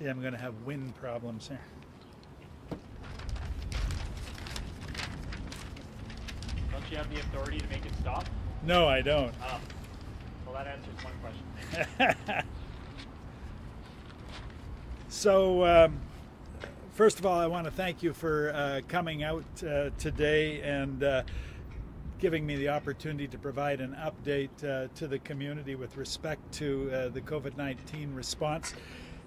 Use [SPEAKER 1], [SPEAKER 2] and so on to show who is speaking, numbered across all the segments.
[SPEAKER 1] See, I'm going to have wind problems here.
[SPEAKER 2] Don't you have the authority to make it stop?
[SPEAKER 1] No, I don't.
[SPEAKER 2] Oh. Well, that answers one question.
[SPEAKER 1] So, first of all, I want to thank you for coming out today and giving me the opportunity to provide an update to the community with respect to the COVID-19 response.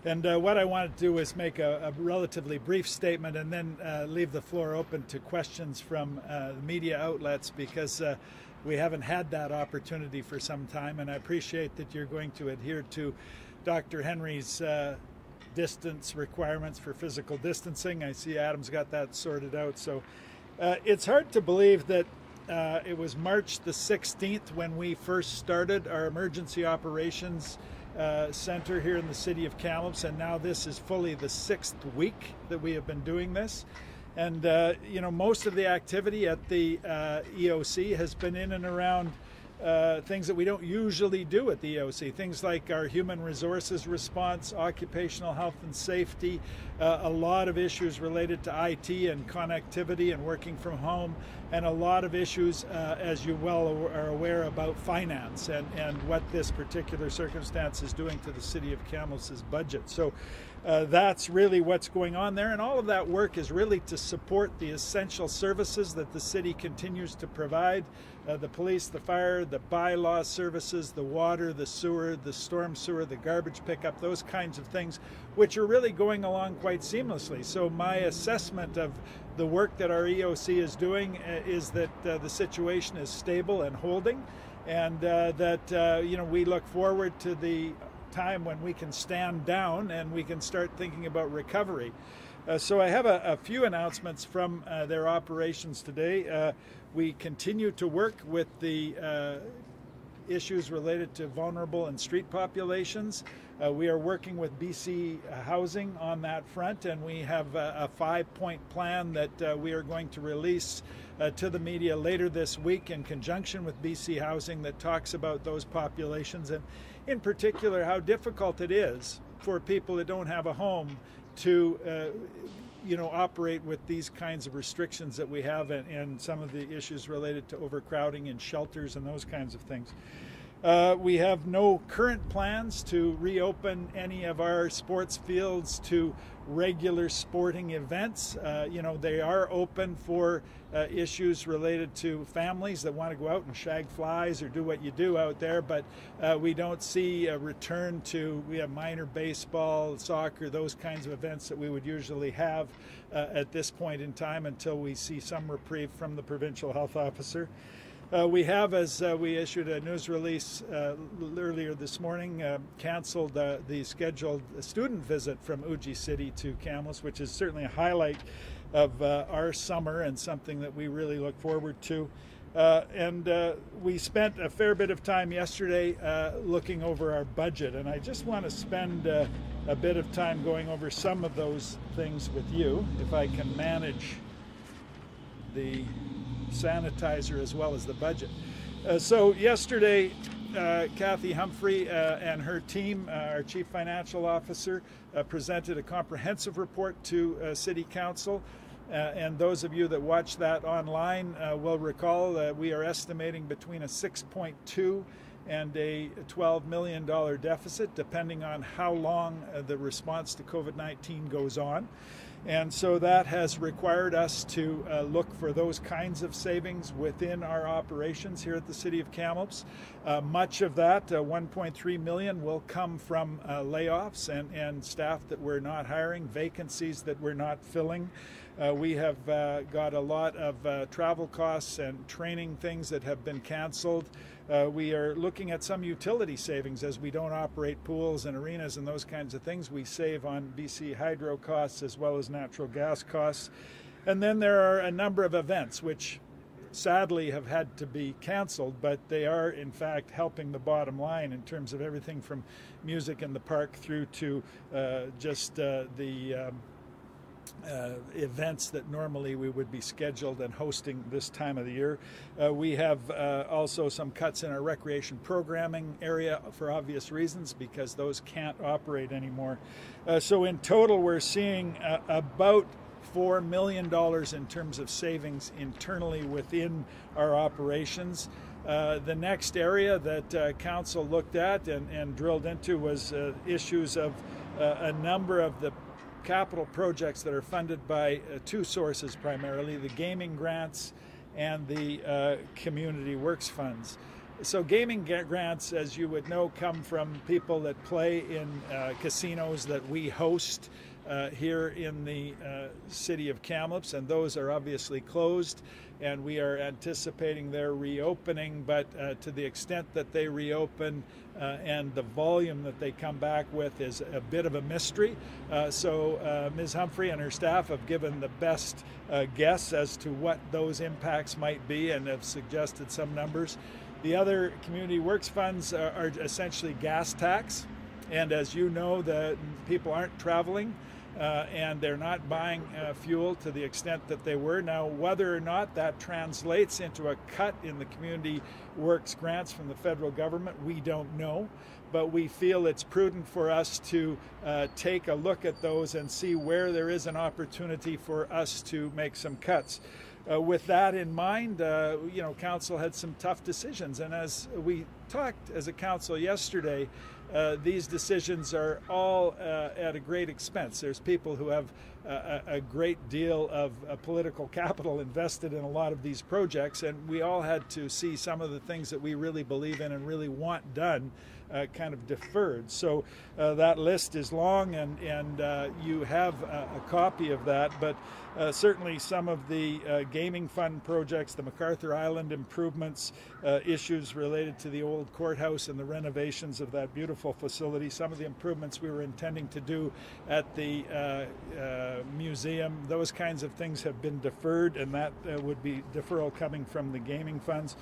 [SPEAKER 1] And what I want to do is make a relatively brief statement and then leave the floor open to questions from the media outlets, because we haven't had that opportunity for some time, and I appreciate that you're going to adhere to Dr. Henry's distance requirements for physical distancing. I see Adam's got that sorted out. So it's hard to believe that it was March the 16th when we first started our emergency operations center here in the city of Kamloops, and now this is fully the 6th week that we have been doing this. And you know, most of the activity at the EOC has been in and around things that we don't usually do at the EOC, things like our human resources response, occupational health and safety, a lot of issues related to IT and connectivity and working from home, and a lot of issues, as you well are aware, about finance and what this particular circumstance is doing to the city of Kamloops' budget. So that's really what's going on there, and all of that work is really to support the essential services that the city continues to provide. The police, the fire, the bylaw services, the water, the sewer, the storm sewer, the garbage pickup, those kinds of things, which are really going along quite seamlessly. So my assessment of the work that our EOC is doing is that the situation is stable and holding, and that you know, we look forward to the time when we can stand down and we can start thinking about recovery. So I have a few announcements from their operations today. We continue to work with the issues related to vulnerable and street populations. We are working with BC Housing on that front, and we have a 5-point plan that we are going to release to the media later this week in conjunction with BC Housing, that talks about those populations, and in particular how difficult it is for people that don't have a home to you know, operate with these kinds of restrictions that we have, and some of the issues related to overcrowding in shelters and those kinds of things. We have no current plans to reopen any of our sports fields to regular sporting events. You know, they are open for issues related to families that want to go out and shag flies or do what you do out there, but we don't see a return to, we have minor baseball, soccer, those kinds of events that we would usually have at this point in time, until we see some reprieve from the provincial health officer. We have, as we issued a news release earlier this morning, canceled the scheduled student visit from Uji City to Kamloops, which is certainly a highlight of our summer and something that we really look forward to. And we spent a fair bit of time yesterday looking over our budget, and I just want to spend a bit of time going over some of those things with you, if I can manage the sanitizer as well as the budget. So yesterday, Kathy Humphrey and her team, our Chief Financial Officer, presented a comprehensive report to City Council. And those of you that watch that online will recall that we are estimating between a 6.2 and a $12 million deficit, depending on how long the response to COVID-19 goes on. And so that has required us to look for those kinds of savings within our operations here at the City of Kamloops. Much of that, $1.3 million, will come from layoffs and staff that we're not hiring, vacancies that we're not filling. We have got a lot of travel costs and training things that have been canceled. We are looking at some utility savings as we don't operate pools and arenas and those kinds of things. We save on BC hydro costs as well as natural gas costs. And then there are a number of events which sadly have had to be canceled, but they are in fact helping the bottom line in terms of everything from music in the park through to just the events that normally we would be scheduled and hosting this time of the year. We have also some cuts in our recreation programming area for obvious reasons, because those can't operate anymore. So in total, we're seeing about $4 million in terms of savings internally within our operations. The next area that Council looked at and drilled into was issues of a number of the capital projects that are funded by two sources primarily, the gaming grants and the community works funds. So gaming grants, as you would know, come from people that play in casinos that we host here in the city of Kamloops, and those are obviously closed, and we are anticipating their reopening, but to the extent that they reopen and the volume that they come back with is a bit of a mystery. So Ms. Humphrey and her staff have given the best guess as to what those impacts might be and have suggested some numbers. The other community works funds are essentially gas tax, and as you know, the people aren't traveling and they're not buying fuel to the extent that they were. Now, whether or not that translates into a cut in the community works grants from the federal government, we don't know, but we feel it's prudent for us to take a look at those and see where there is an opportunity for us to make some cuts. With that in mind, Council had some tough decisions, and as we talked as a Council yesterday, these decisions are all at a great expense. There's people who have a great deal of political capital invested in a lot of these projects, and we all had to see some of the things that we really believe in and really want done kind of deferred. So that list is long, and you have a copy of that, but certainly some of the gaming fund projects, the MacArthur Island improvements, issues related to the old courthouse and the renovations of that beautiful facility, some of the improvements we were intending to do at the museum, those kinds of things have been deferred, and that would be deferral coming from the gaming funds.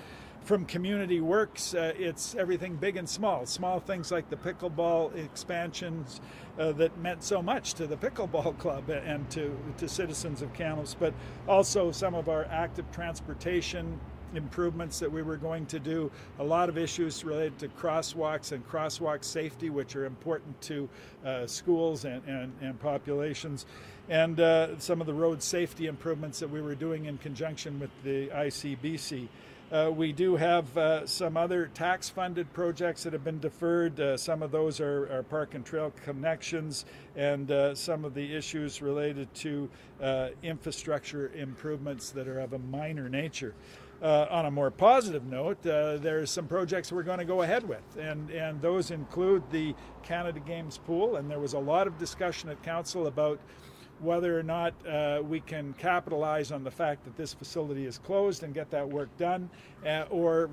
[SPEAKER 1] From community works, it's everything big and small. Small things like the pickleball expansions that meant so much to the pickleball club and to citizens of Kamloops, but also some of our active transportation improvements that we were going to do, a lot of issues related to crosswalks and crosswalk safety, which are important to schools and populations, and some of the road safety improvements that we were doing in conjunction with the ICBC. We do have some other tax-funded projects that have been deferred. Some of those are park and trail connections, and some of the issues related to infrastructure improvements that are of a minor nature. On a more positive note, there's some projects we're going to go ahead with, and those include the Canada Games pool, and there was a lot of discussion at Council about whether or not we can capitalize on the fact that this facility is closed and get that work done, or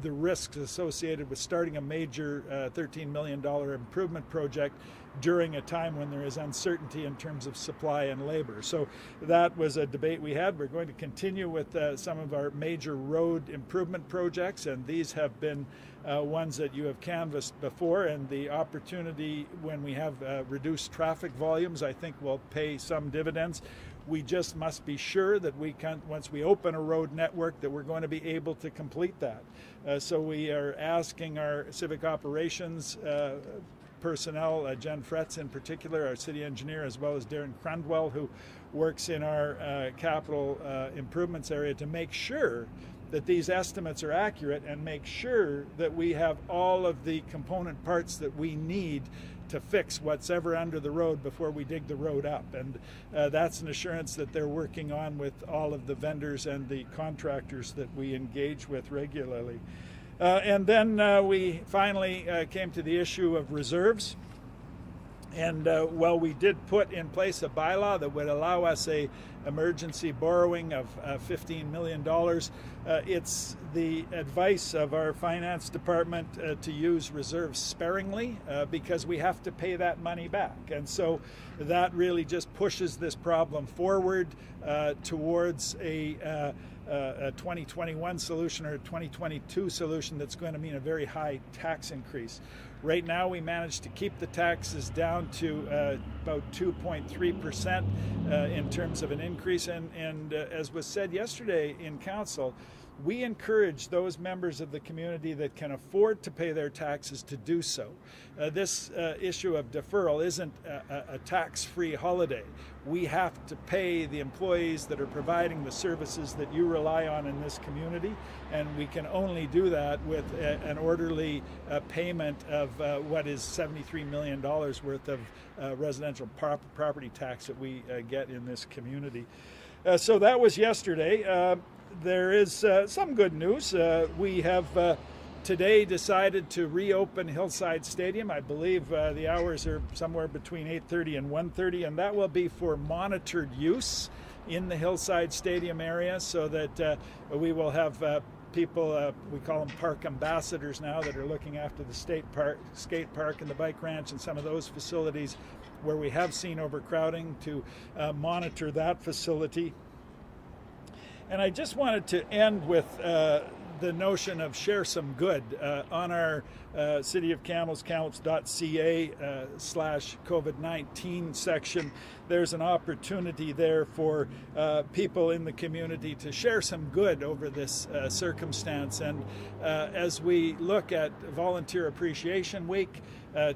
[SPEAKER 1] the risks associated with starting a major $13 million improvement project during a time when there is uncertainty in terms of supply and labor. So that was a debate we had. We're going to continue with some of our major road improvement projects, and these have been ones that you have canvassed before, and the opportunity when we have reduced traffic volumes, I think, will pay some dividends. We just must be sure that we can, once we open a road network, that we're going to be able to complete that. So we are asking our civic operations personnel, Jen Fretz in particular, our city engineer, as well as Darren Crundwell, who works in our capital improvements area, to make sure that these estimates are accurate and make sure that we have all of the component parts that we need to fix what's ever under the road before we dig the road up. And that's an assurance that they're working on with all of the vendors and the contractors that we engage with regularly. And then we finally came to the issue of reserves. And well, we did put in place a bylaw that would allow us a emergency borrowing of $15 million. It's the advice of our finance department to use reserves sparingly because we have to pay that money back. And so that really just pushes this problem forward towards a a 2021 solution or a 2022 solution that's going to mean a very high tax increase. Right now, we managed to keep the taxes down to about 2.3% in terms of an increase. And as was said yesterday in council, we encourage those members of the community that can afford to pay their taxes to do so. This issue of deferral isn't a tax-free holiday. We have to pay the employees that are providing the services that you rely on in this community, and we can only do that with an orderly payment of what is $73 million worth of residential property tax that we get in this community. So that was yesterday. There is some good news. We have today decided to reopen Hillside Stadium. I believe the hours are somewhere between 8:30 and 1:30, and that will be for monitored use in the Hillside Stadium area, so that we will have people, we call them park ambassadors now, that are looking after the skate park and the bike ranch and some of those facilities where we have seen overcrowding, to monitor that facility. And I just wanted to end with the notion of share some good. On our City of Kamloops, kamloops.ca /COVID-19 section, there's an opportunity there for people in the community to share some good over this circumstance. And as we look at Volunteer Appreciation Week,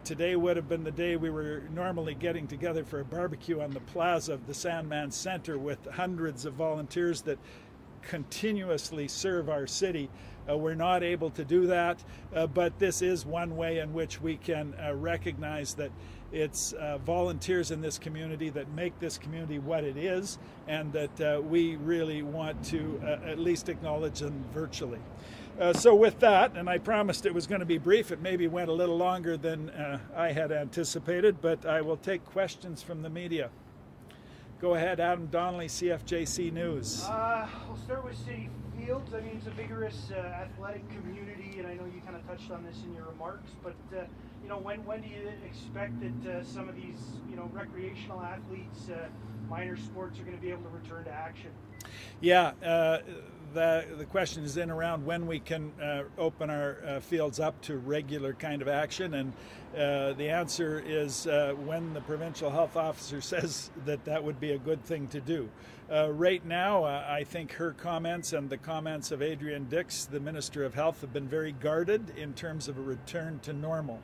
[SPEAKER 1] today would have been the day we were normally getting together for a barbecue on the plaza of the Sandman Center with hundreds of volunteers that continuously serve our city. We're not able to do that, but this is one way in which we can recognize that it's volunteers in this community that make this community what it is, and that we really want to at least acknowledge them virtually. So with that, and I promised it was going to be brief, it maybe went a little longer than I had anticipated, but I will take questions from the media. Go ahead, Adam Donnelly, CFJC News.
[SPEAKER 3] We'll start with City Fields. I mean, it's a vigorous athletic community, and I know you kind of touched on this in your remarks, but you know, when do you expect that some of these, you know, recreational athletes, minor sports, are going to be able to return to action?
[SPEAKER 1] Yeah, the question is in around when we can open our fields up to regular kind of action, and the answer is when the provincial health officer says that that would be a good thing to do. Right now, I think her comments and the comments of Adrian Dix, the Minister of Health, have been very guarded in terms of a return to normal.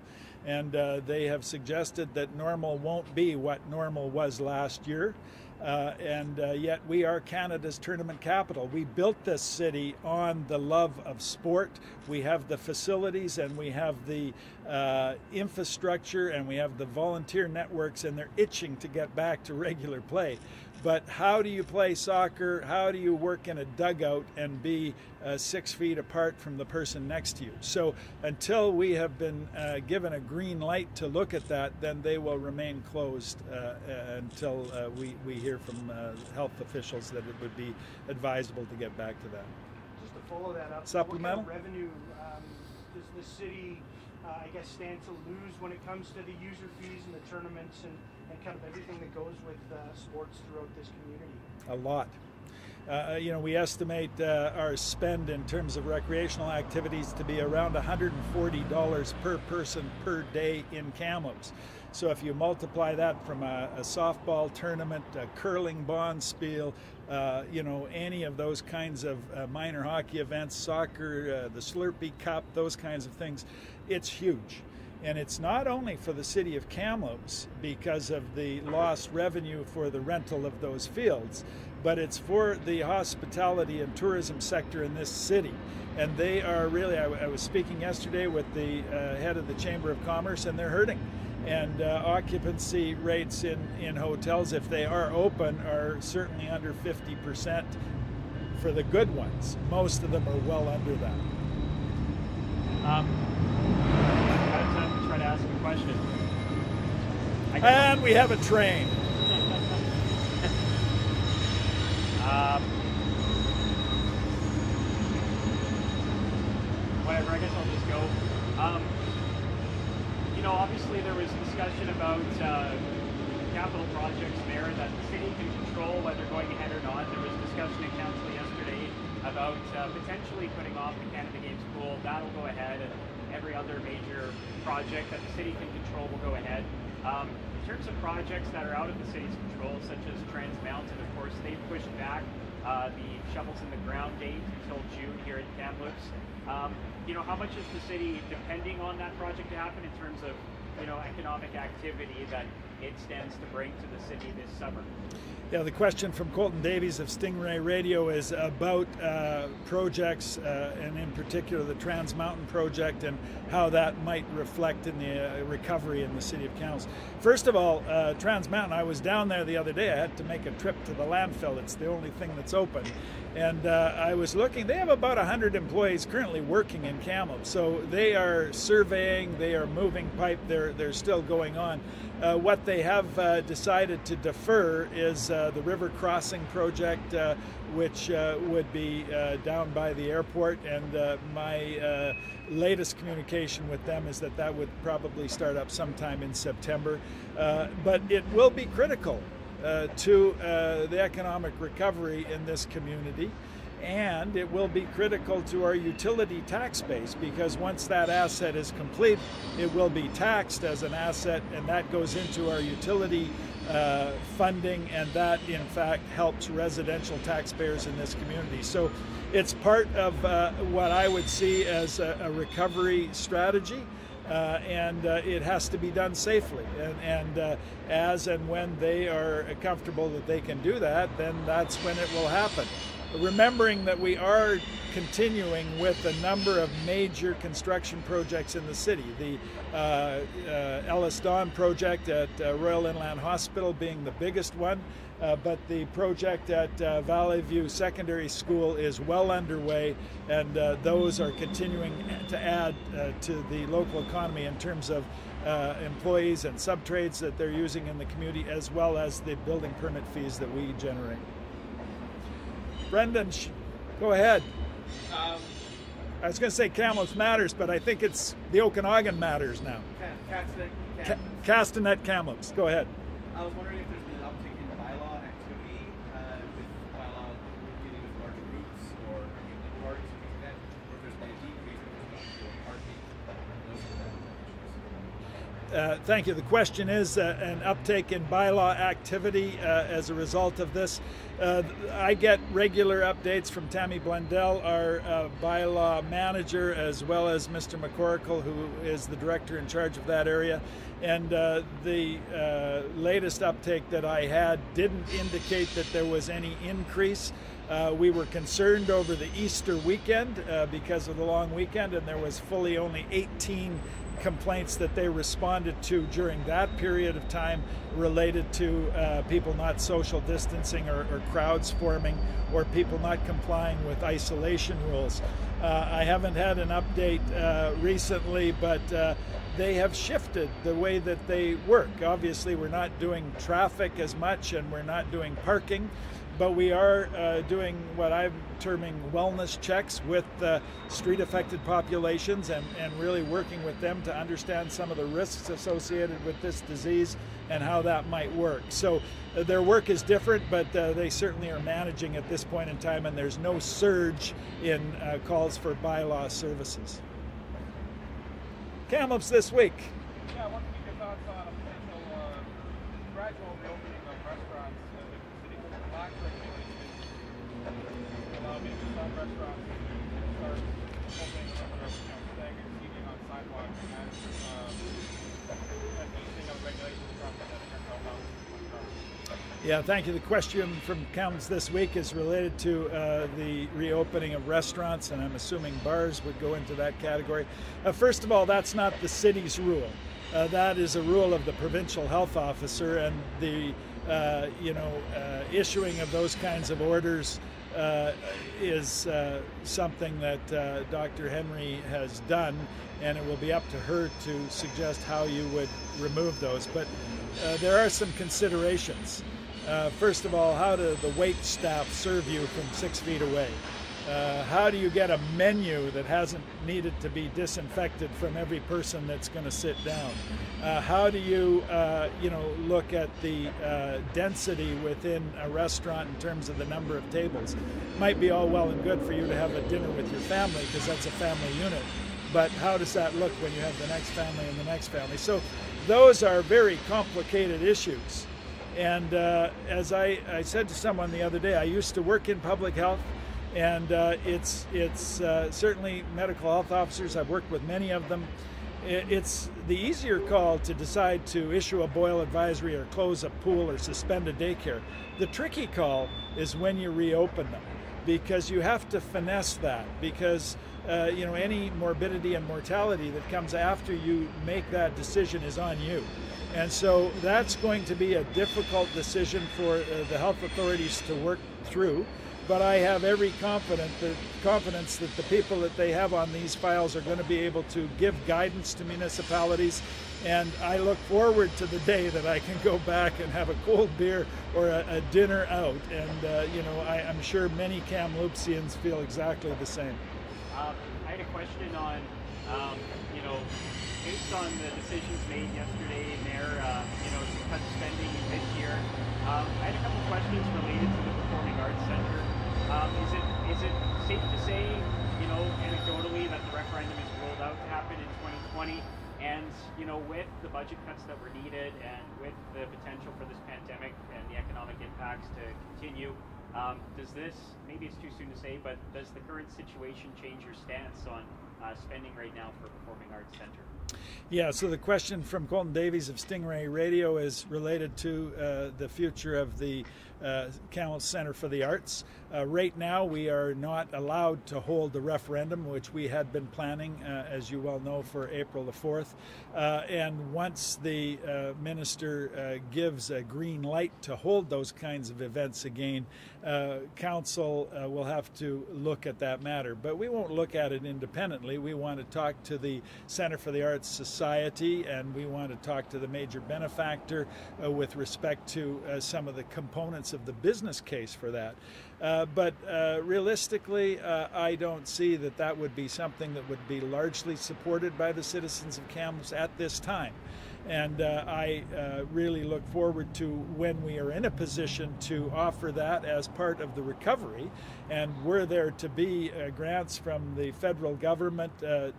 [SPEAKER 1] And they have suggested that normal won't be what normal was last year. And yet we are Canada's tournament capital. We built this city on the love of sport. We have the facilities, and we have the infrastructure, and we have the volunteer networks, and they're itching to get back to regular play. But how do you play soccer? How do you work in a dugout and be 6 feet apart from the person next to you? So until we have been given a green light to look at that, then they will remain closed until we hear from health officials that it would be advisable to get back to that.
[SPEAKER 3] Just to follow that up,
[SPEAKER 1] supplemental?
[SPEAKER 3] what kind of revenue does the city, I guess, stand to lose when it comes to the user fees and the tournaments and kind of everything that goes with sports throughout this community?
[SPEAKER 1] A lot. You know, we estimate our spend in terms of recreational activities to be around $140 per person per day in Kamloops. So if you multiply that from a softball tournament, a curling bonspiel, you know, any of those kinds of minor hockey events, soccer, the Slurpee Cup, those kinds of things, it's huge. And it's not only for the city of Kamloops because of the lost revenue for the rental of those fields, but it's for the hospitality and tourism sector in this city. And they are really, I was speaking yesterday with the head of the Chamber of Commerce, and they're hurting. And occupancy rates in hotels, if they are open, are certainly under 50% for the good ones. Most of them are well under that.
[SPEAKER 2] Try to ask a question.
[SPEAKER 1] And we have a train.
[SPEAKER 2] Whatever, I guess I'll just go. You know, obviously there was discussion about capital projects there that the city can control whether going ahead or not. There was discussion in council yesterday about potentially putting off the Canada Games pool. That'll go ahead, and every other major project that the city can control will go ahead. In terms of projects that are out of the city's control, such as Trans Mountain, of course, they've pushed back the shovels in the ground date until June here in Kamloops. How much is the city depending on that project to happen in terms of economic activity that it stands to bring to the city this summer?
[SPEAKER 1] Yeah, the question from Colton Davies of Stingray Radio is about projects, and in particular the Trans Mountain project, and how that might reflect in the recovery in the city of Kamloops. First of all, Trans Mountain, I was down there the other day. I had to make a trip to the landfill. It's the only thing that's open. And I was looking, they have about 100 employees currently working in Kamloops. So they are surveying, they are moving pipe, they're still going on. What they have decided to defer is the river crossing project, which would be down by the airport, and my latest communication with them is that that would probably start up sometime in September. But it will be critical to the economic recovery in this community, and it will be critical to our utility tax base, because once that asset is complete, it will be taxed as an asset, and that goes into our utility funding, and that in fact helps residential taxpayers in this community. So it's part of what I would see as a recovery strategy. And it has to be done safely, and as and when they are comfortable that they can do that, then that's when it will happen. Remembering that we are continuing with a number of major construction projects in the city. The Ellis Dawn project at Royal Inland Hospital being the biggest one, but the project at Valley View Secondary School is well underway, and those are continuing to add to the local economy in terms of employees and subtrades that they're using in the community, as well as the building permit fees that we generate. Brendan, go ahead. I was going to say Kamloops matters, but I think it's the Okanagan matters now. Castanet Kamloops. Go ahead.
[SPEAKER 4] I was wondering if there's been an uptick in bylaw activity with bylaw dealing with large groups or parks, or if there's been a decrease in parking.
[SPEAKER 1] Thank you. The question is an uptake in bylaw activity as a result of this. I get regular updates from Tammy Blundell, our bylaw manager, as well as Mr. McCorkle, who is the director in charge of that area. And the latest uptake that I had didn't indicate that there was any increase. We were concerned over the Easter weekend because of the long weekend, and there was fully only 18 complaints that they responded to during that period of time related to people not social distancing or crowds forming, or people not complying with isolation rules. I haven't had an update recently, but they have shifted the way that they work. Obviously, we're not doing traffic as much, and we're not doing parking, but we are doing what I'm terming wellness checks with street-affected populations, and really working with them to understand some of the risks associated with this disease and how that might work. So their work is different, but they certainly are managing at this point in time, and there's no surge in calls for bylaw services. Kamloops this week.
[SPEAKER 5] Yeah, I want to get your thoughts on a potential gradual reopening of restaurants if the city could relax regulations, allow maybe some restaurants to start opening some of their staggered seating on sidewalks and easing of regulations from the Carroll House.
[SPEAKER 1] Yeah, thank you. The question from Kamloops this week is related to the reopening of restaurants, and I'm assuming bars would go into that category. First of all, that's not the city's rule. That is a rule of the provincial health officer, and the issuing of those kinds of orders is something that Dr. Henry has done, and it will be up to her to suggest how you would remove those. But there are some considerations. First of all, how do the wait staff serve you from 6 feet away? How do you get a menu that hasn't needed to be disinfected from every person that's going to sit down? How do you, look at the density within a restaurant in terms of the number of tables? Might be all well and good for you to have a dinner with your family because that's a family unit, but how does that look when you have the next family and the next family? So those are very complicated issues. And as I said to someone the other day, I used to work in public health. And it's certainly medical health officers. I've worked with many of them. It's the easier call to decide to issue a boil advisory or close a pool or suspend a daycare. The tricky call is when you reopen them, because you have to finesse that, because any morbidity and mortality that comes after you make that decision is on you. And so that's going to be a difficult decision for the health authorities to work through. But I have every confidence that the people that they have on these files are going to be able to give guidance to municipalities. And I look forward to the day that I can go back and have a cold beer or a dinner out. And, I'm sure many Kamloopsians feel exactly the same.
[SPEAKER 2] I had a question on, based on the decisions made yesterday in there, to cut spending this year, I had a couple questions related to the Performing Arts Center. Is it safe to say, anecdotally, that the referendum is ruled out to happen in 2020? And, with the budget cuts that were needed and with the potential for this pandemic and the economic impacts to continue, does this, maybe it's too soon to say, but does the current situation change your stance on spending right now for Performing Arts Center?
[SPEAKER 1] Yeah, so the question from Colton Davies of Stingray Radio is related to the future of the Kamloops Center for the Arts. Right now, we are not allowed to hold the referendum, which we had been planning, as you well know, for April the 4th. And once the minister gives a green light to hold those kinds of events again, council will have to look at that matter. But we won't look at it independently. We want to talk to the Center for the Arts Society, and we want to talk to the major benefactor with respect to some of the components of the business case for that. But realistically, I don't see that would be something that would be largely supported by the citizens of Kamloops at this time. And I really look forward to when we are in a position to offer that as part of the recovery. And were there to be grants from the federal government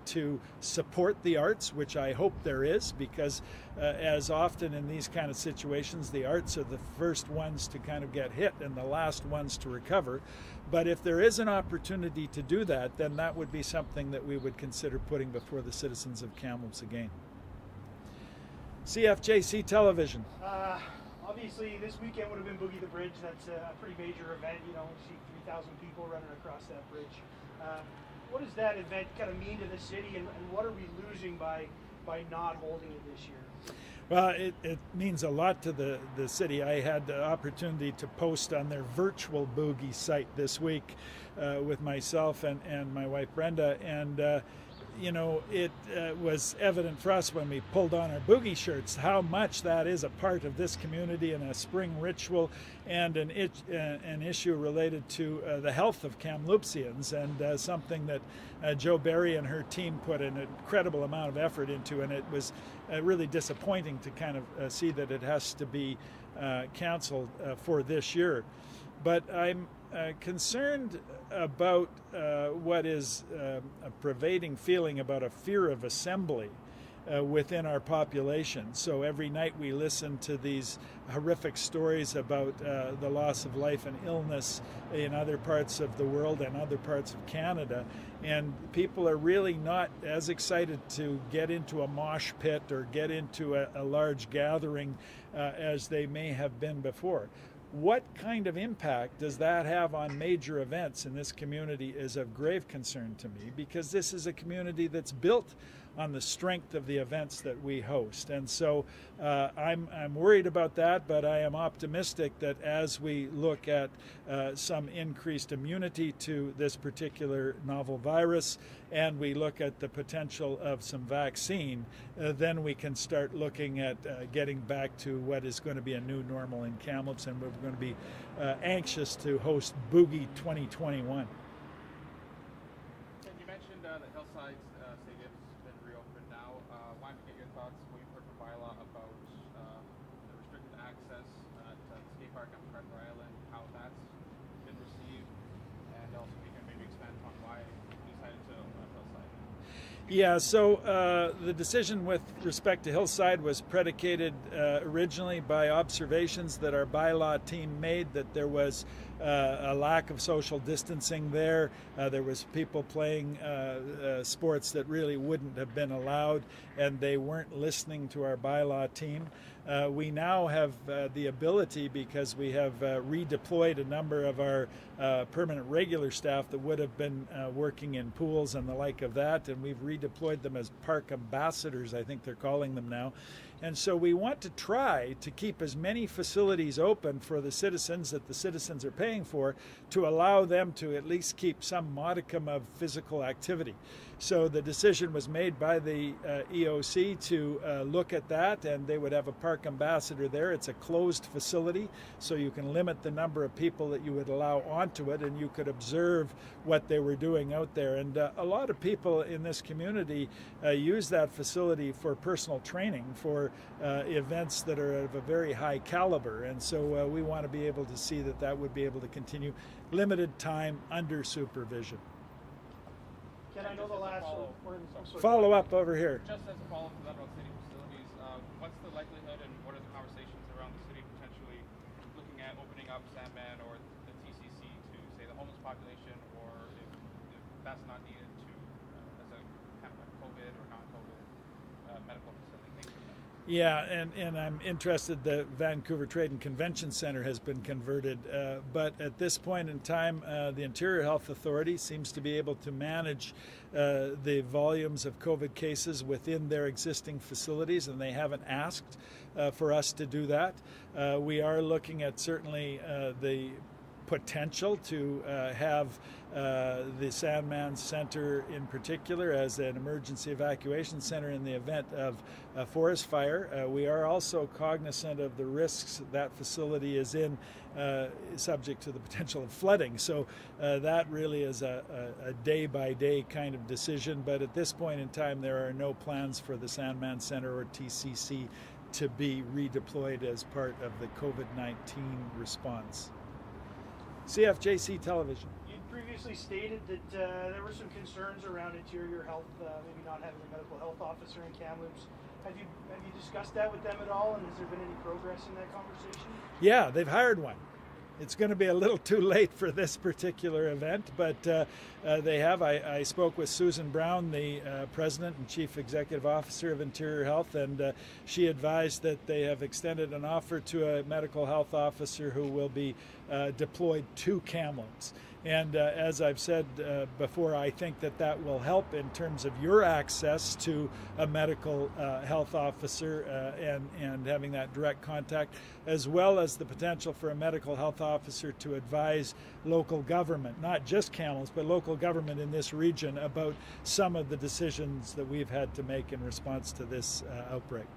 [SPEAKER 1] to support the arts, which I hope there is, because as often in these kind of situations, the arts are the first ones to kind of get hit and the last ones to recover. But if there is an opportunity to do that, then that would be something that we would consider putting before the citizens of Kamloops again. CFJC Television.
[SPEAKER 3] Obviously, this weekend would have been Boogie the Bridge. That's a pretty major event. You see 3,000 people running across that bridge. What does that event kind of mean to the city, and what are we losing by not holding it this year?
[SPEAKER 1] Well, it means a lot to the city. I had the opportunity to post on their virtual Boogie site this week with myself and my wife Brenda, and it was evident for us when we pulled on our Boogie shirts how much that is a part of this community and a spring ritual and an issue related to the health of Kamloopsians, and something that Jo Berry and her team put an incredible amount of effort into, and it was really disappointing to kind of see that it has to be canceled for this year. But I'm concerned about what is a pervading feeling about a fear of assembly within our population. So every night we listen to these horrific stories about the loss of life and illness in other parts of the world and other parts of Canada, and people are really not as excited to get into a mosh pit or get into a large gathering as they may have been before. What kind of impact does that have on major events in this community is of grave concern to me, because this is a community that's built on the strength of the events that we host. And so I'm worried about that, but I am optimistic that as we look at some increased immunity to this particular novel virus, and we look at the potential of some vaccine, then we can start looking at getting back to what is going to be a new normal in Kamloops, and we're going to be anxious to host Boogie 2021.
[SPEAKER 5] park on Carroll Island, how that's been received, and also we can maybe expand on why you decided to open up Hillside.
[SPEAKER 1] Yeah, so the decision with respect to Hillside was predicated originally by observations that our bylaw team made that there was a lack of social distancing there. There was people playing sports that really wouldn't have been allowed, and they weren't listening to our bylaw team. We now have the ability, because we have redeployed a number of our permanent regular staff that would have been working in pools and the like of that, and we've redeployed them as park ambassadors, I think they're calling them now. And so we want to try to keep as many facilities open for the citizens that the citizens are paying for, to allow them to at least keep some modicum of physical activity. So the decision was made by the EOC to look at that, and they would have a park ambassador there. It's a closed facility, so you can limit the number of people that you would allow onto it, and you could observe what they were doing out there. And a lot of people in this community use that facility for personal training, for events that are of a very high caliber. And so we want to be able to see that that would be able to continue limited time under supervision.
[SPEAKER 3] Ken, I know the last one.
[SPEAKER 1] Follow up over here.
[SPEAKER 5] Just as a follow-up to that about city facilities, what's the likelihood and what are the conversations around the city potentially looking at opening up Sandman or the TCC to, say, the homeless population, or if that's not needed to, as a kind of a COVID or non-COVID medical facility? Thank you.
[SPEAKER 1] Yeah, and I'm interested that Vancouver Trade and Convention Center has been converted, but at this point in time, the Interior Health Authority seems to be able to manage the volumes of COVID cases within their existing facilities, and they haven't asked for us to do that. We are looking at certainly the potential to have the Sandman Center in particular as an emergency evacuation center in the event of a forest fire. We are also cognizant of the risks that facility is in, subject to the potential of flooding. So that really is a day-by-day kind of decision, but at this point in time there are no plans for the Sandman Center or TCC to be redeployed as part of the COVID-19 response. CFJC Television.
[SPEAKER 3] You previously stated that there were some concerns around interior health, maybe not having a medical health officer in Kamloops. Have you discussed that with them at all, and has there been any progress in that conversation?
[SPEAKER 1] Yeah, they've hired one. It's going to be a little too late for this particular event, but they have. I spoke with Susan Brown, the President and Chief Executive Officer of Interior Health, and she advised that they have extended an offer to a medical health officer who will be deployed to Kamloops. And as I've said before, I think that that will help in terms of your access to a medical health officer and having that direct contact, as well as the potential for a medical health officer to advise local government, not just Kamloops, but local government in this region about some of the decisions that we've had to make in response to this outbreak.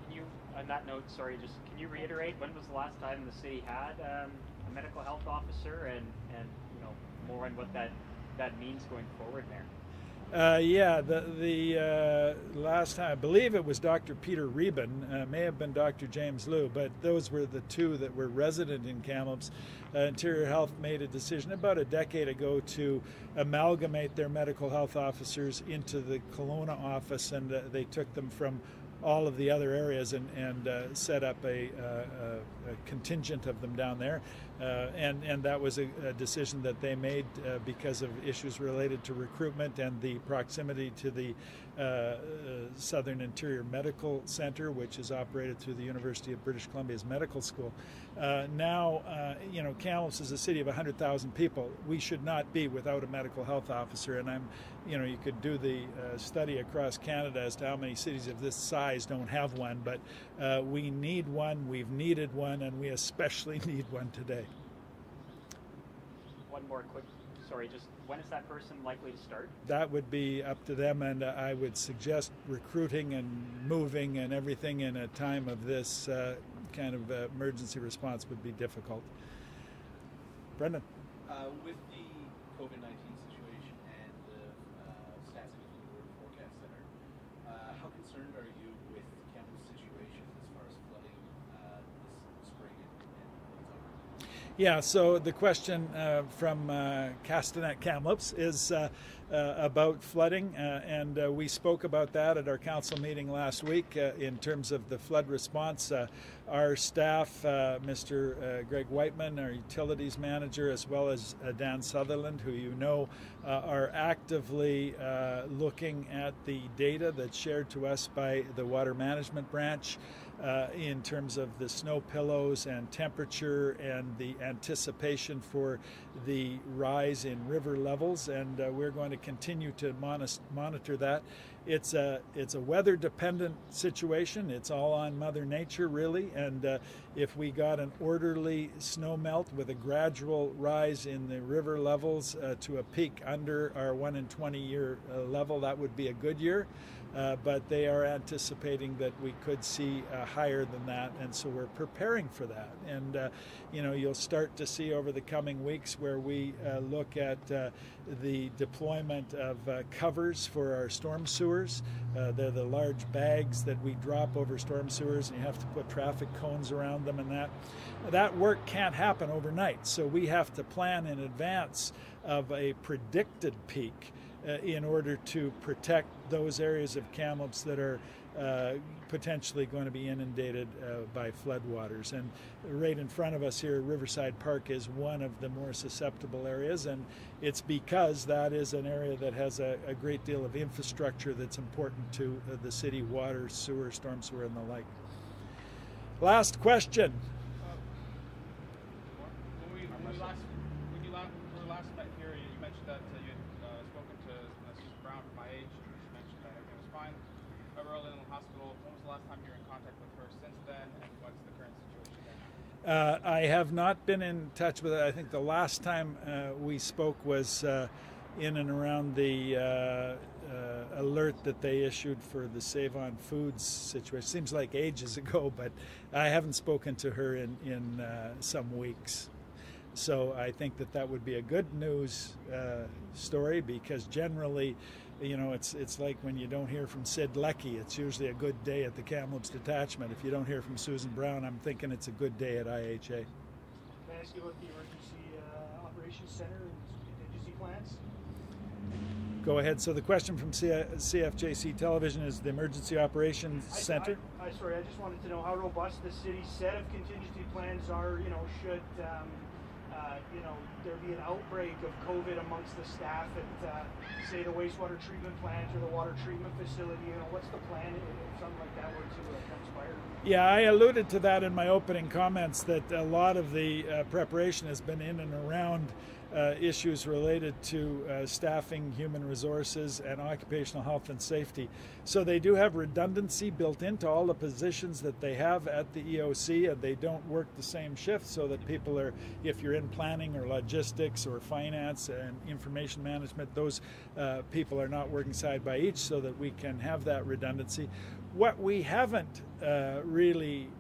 [SPEAKER 2] Can you, on that note, sorry, just can you reiterate when was the last time the city had a medical health officer, and more on what that means going forward there?
[SPEAKER 1] Yeah, the last time, I believe it was Dr. Peter Reben, may have been Dr. James Liu, but those were the two that were resident in Kamloops. Interior Health made a decision about a decade ago to amalgamate their medical health officers into the Kelowna office, and they took them from all of the other areas and set up a contingent of them down there. And that was a decision that they made because of issues related to recruitment and the proximity to the Southern Interior Medical Center, which is operated through the University of British Columbia's Medical School. Now, Kamloops is a city of 100,000 people. We should not be without a medical health officer, and you could do the study across Canada as to how many cities of this size don't have one, but we need one, we've needed one, and we especially need one today.
[SPEAKER 2] One more quick, sorry, just when is that person likely to start?
[SPEAKER 1] That would be up to them, and I would suggest recruiting and moving and everything in a time of this kind of emergency response would be difficult. Brendan?
[SPEAKER 4] With the COVID-19 situation and the staffing of the Word Forecast Center, how concerned are you with Kamloops' situation as far as flooding this spring and early summer?
[SPEAKER 1] Yeah, so the question from Castanet Kamloops is about flooding, and we spoke about that at our council meeting last week in terms of the flood response. Our staff, Mr. Greg Whiteman, our utilities manager, as well as Dan Sutherland, who you know, are actively looking at the data that's shared to us by the Water Management Branch in terms of the snow pillows and temperature and the anticipation for the rise in river levels, and we're going to continue to monitor that. It's a weather dependent situation. It's all on Mother Nature, really, and if we got an orderly snow melt with a gradual rise in the river levels to a peak under our 1 in 20 year level, that would be a good year. But they are anticipating that we could see higher than that, and so we're preparing for that. And you'll start to see over the coming weeks where we look at the deployment of covers for our storm sewers. They're the large bags that we drop over storm sewers, and you have to put traffic cones around them, and that work can't happen overnight. So we have to plan in advance of a predicted peak in order to protect those areas of Kamloops that are potentially going to be inundated by floodwaters. And right in front of us here, Riverside Park is one of the more susceptible areas, and it's because that is an area that has a great deal of infrastructure that's important to the city: water, sewer, storm sewer, and the like. Last question.
[SPEAKER 5] When you last met here, you mentioned that you had spoken to Susan Brown from my age. She mentioned that everything was fine. Early in the hospital. When was the last time you were in contact with her since then, and what's the current situation there?
[SPEAKER 1] I have not been in touch with her. I think the last time we spoke was in and around the alert that they issued for the Save on Foods situation. Seems like ages ago, but I haven't spoken to her in some weeks. So I think that would be a good news story, because generally, it's like when you don't hear from Sid Leckie, it's usually a good day at the Kamloops detachment. If you don't hear from Susan Brown, I'm thinking it's a good day at IHA.
[SPEAKER 3] Can I ask you about the Emergency Operations Center and contingency plans?
[SPEAKER 1] Go ahead. So the question from CFJC Television is the Emergency Operations Center.
[SPEAKER 3] I just wanted to know how robust the city's set of contingency plans are. Should there be an outbreak of COVID amongst the staff at, say, the wastewater treatment plant or the water treatment facility? What's the plan if something like that were to transpire?
[SPEAKER 1] Yeah, I alluded to that in my opening comments, that a lot of the preparation has been in and around issues related to staffing, human resources, and occupational health and safety. So they do have redundancy built into all the positions that they have at the EOC, and they don't work the same shift, so that people are, if you're in planning or logistics or finance and information management, those people are not working side by each, so that we can have that redundancy. What we haven't really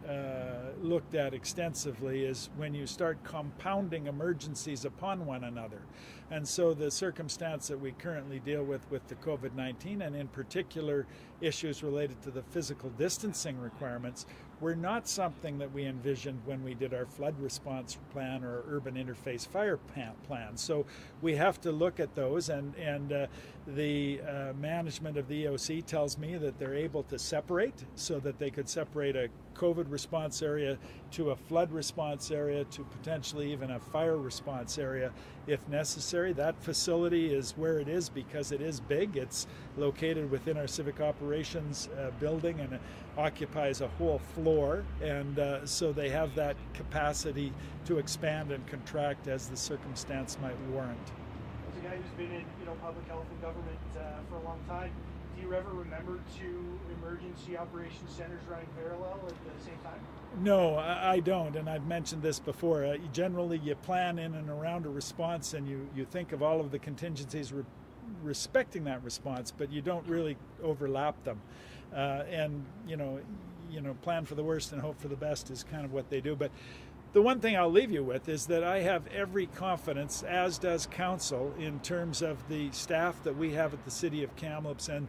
[SPEAKER 1] looked at extensively is when you start compounding emergencies upon one another. And so the circumstance that we currently deal with the COVID-19, and in particular issues related to the physical distancing requirements, were not something that we envisioned when we did our flood response plan or urban interface fire plan. So we have to look at those, and the management of the EOC tells me that they're able to separate, so that they could separate a COVID response area to a flood response area to potentially even a fire response area if necessary. That facility is where it is because it is big. It's located within our civic operations building, and it occupies a whole floor, and so they have that capacity to expand and contract as the circumstance might warrant.
[SPEAKER 3] As a guy who's been in public health and government for a long time, do you ever remember two emergency operations centers running parallel at the same time?
[SPEAKER 1] No, I don't, and I've mentioned this before. Generally, you plan in and around a response, and you think of all of the contingencies respecting that response, but you don't really overlap them. And plan for the worst and hope for the best is kind of what they do. But the one thing I'll leave you with is that I have every confidence, as does council, in terms of the staff that we have at the City of Kamloops and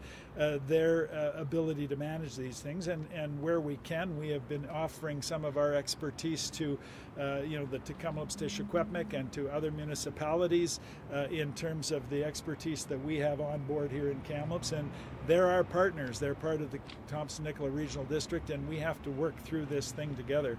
[SPEAKER 1] their ability to manage these things. And where we can, we have been offering some of our expertise to to Kamloops, to Secwepemc, and to other municipalities in terms of the expertise that we have on board here in Kamloops. And they're our partners. They're part of the Thompson-Nicola Regional District, and we have to work through this thing together.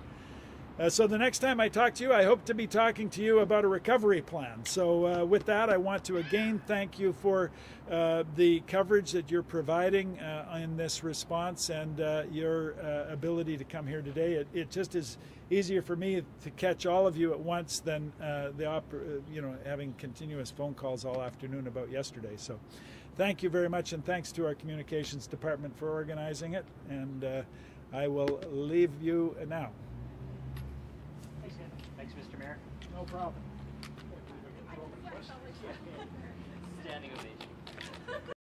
[SPEAKER 1] So the next time I talk to you, I hope to be talking to you about a recovery plan. So with that, I want to again thank you for the coverage that you're providing in this response, and your ability to come here today. It just is easier for me to catch all of you at once than having continuous phone calls all afternoon about yesterday. So thank you very much, and thanks to our communications department for organizing it. And I will leave you now.
[SPEAKER 2] Thanks, Mr. Mayor.
[SPEAKER 1] No problem.
[SPEAKER 2] Standing ovation.